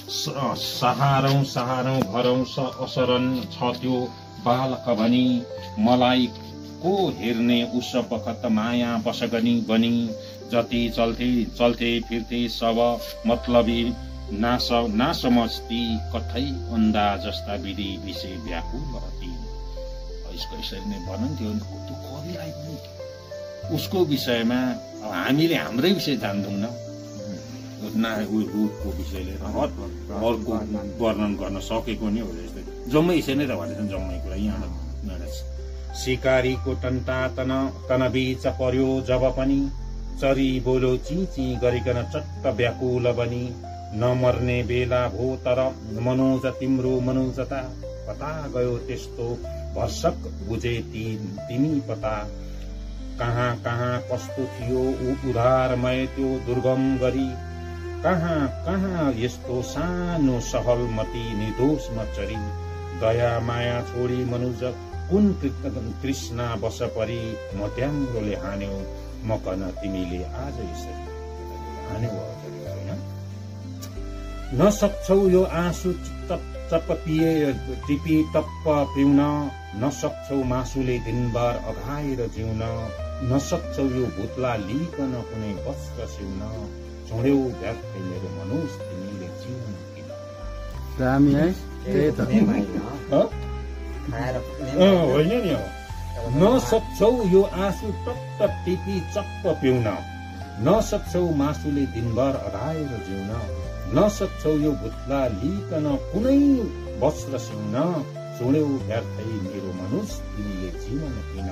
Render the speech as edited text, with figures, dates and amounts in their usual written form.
सहारौं सहारौं भरौं असरन छ त्यो बालक भनी मलाई को हेर्ने उस बखत माया बसगनी बनी जति चल्थे फिर्थे सब मतलबी नासमझती कथै अन्धा जस्ता विधि विषय व्याकुल रहती। यसरी नै वर्णन थियो। त्यो कविलाई पनि उसको विषयमा हामीले हाम्रै विषय जान्दैनौँ न रूपको विषयले अर्को वर्णन गर्न सकेको नि हो। जस्तै जम्मै यसै नै त भनेछन् जम्मै कुरा यहाँ सिकारीको टन्टा तनबीच पर्यो जब पनि चरी बोलो ची गरिकन चट्ट व्याकुल बनी नमर्ने बेला भो तर मनोज तिम्रो मनोजता पता गयो त्यस्तो भर्सक बुझे तिमी पता कहाँ कहाँ कस्तो थियो उधारमय त्यो दुर्गम गरी कहाँ कहाँ यस्तो सानो सहलमती निर्दोषमा चरी दया माया छोडी मनुज कुन तृष्णा बस परी मत्याङ्ग्रोले हान्यो मकन तिमीले आज यसरी हान्यो होइन। नसक्छौ यो आँसु चप्प पिए टिपी टप्प पिउन नसक्छौ मासुले दिनभर अघाएर जिउन नसक्छौ यो भुत्ला लिकन कुनै वस्त्र सिउन छोड्यौ व्यर्थै मेरो मनुष तिमीले जिउन किन। दामी है होइन नि हो। नसक्छौ यो आँसु टप्प टिपी चप्प पिउन नसक्छौ मासुले दिनभर अघाएर जिउन नसक्छौ यो भुत्ला लिकन कुनै वस्त्र सिउन छोड्यौ व्यर्थै मेरो मनुष तिमीले जीवन किन।